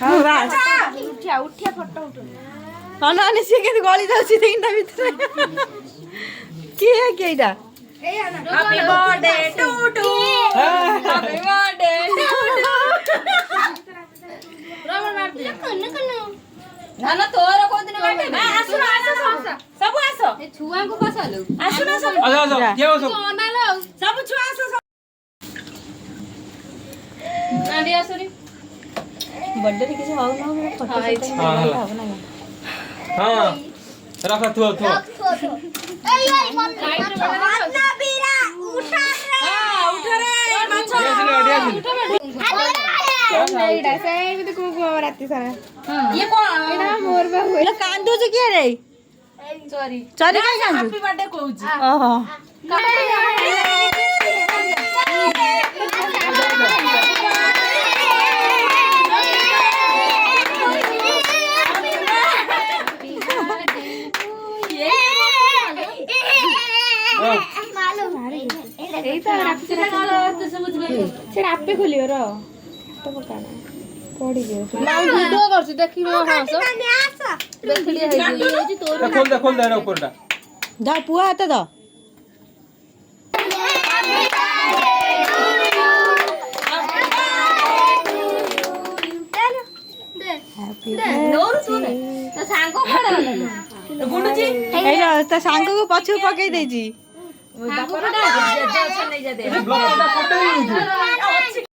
हाँ बास उठिया उठिया फोटो उठो अनानी से के गली जाउछि देखिना भितर के है केइडा happy birthday to to happy birthday to to Raman मार दे कन्न कन्न ना ना तोर को दिन काटे आसु आसु सब आसो ए छुआ को बसालो आसु ना सब आजा आजा ये सब अनालो सब छुआ आसो आंडी आसुरी बर्थडे रे किछ हाउ ना फोटो हां रख थो थो ए मन ना बीरा उठा रे हां उठ रे माछो एइडा से भी को राती सारा ये कोन एडा मोर बाबू एला कांदो जे के रे सॉरी चरी काय कांदो हैप्पी बर्थडे कहूची ओहो सेटा आपे खोलियो र तो पकाना पड़ी गयो माल वीडियो करछु देखिबो हास देखली है जी तोर खोल दे रे ऊपरटा जा पुआ हाथ द तो सांगो पड़े गुडुजी एला ता सांग को पछु पकई देजी बापा नहीं जा दे ब्लॉग फोटो ही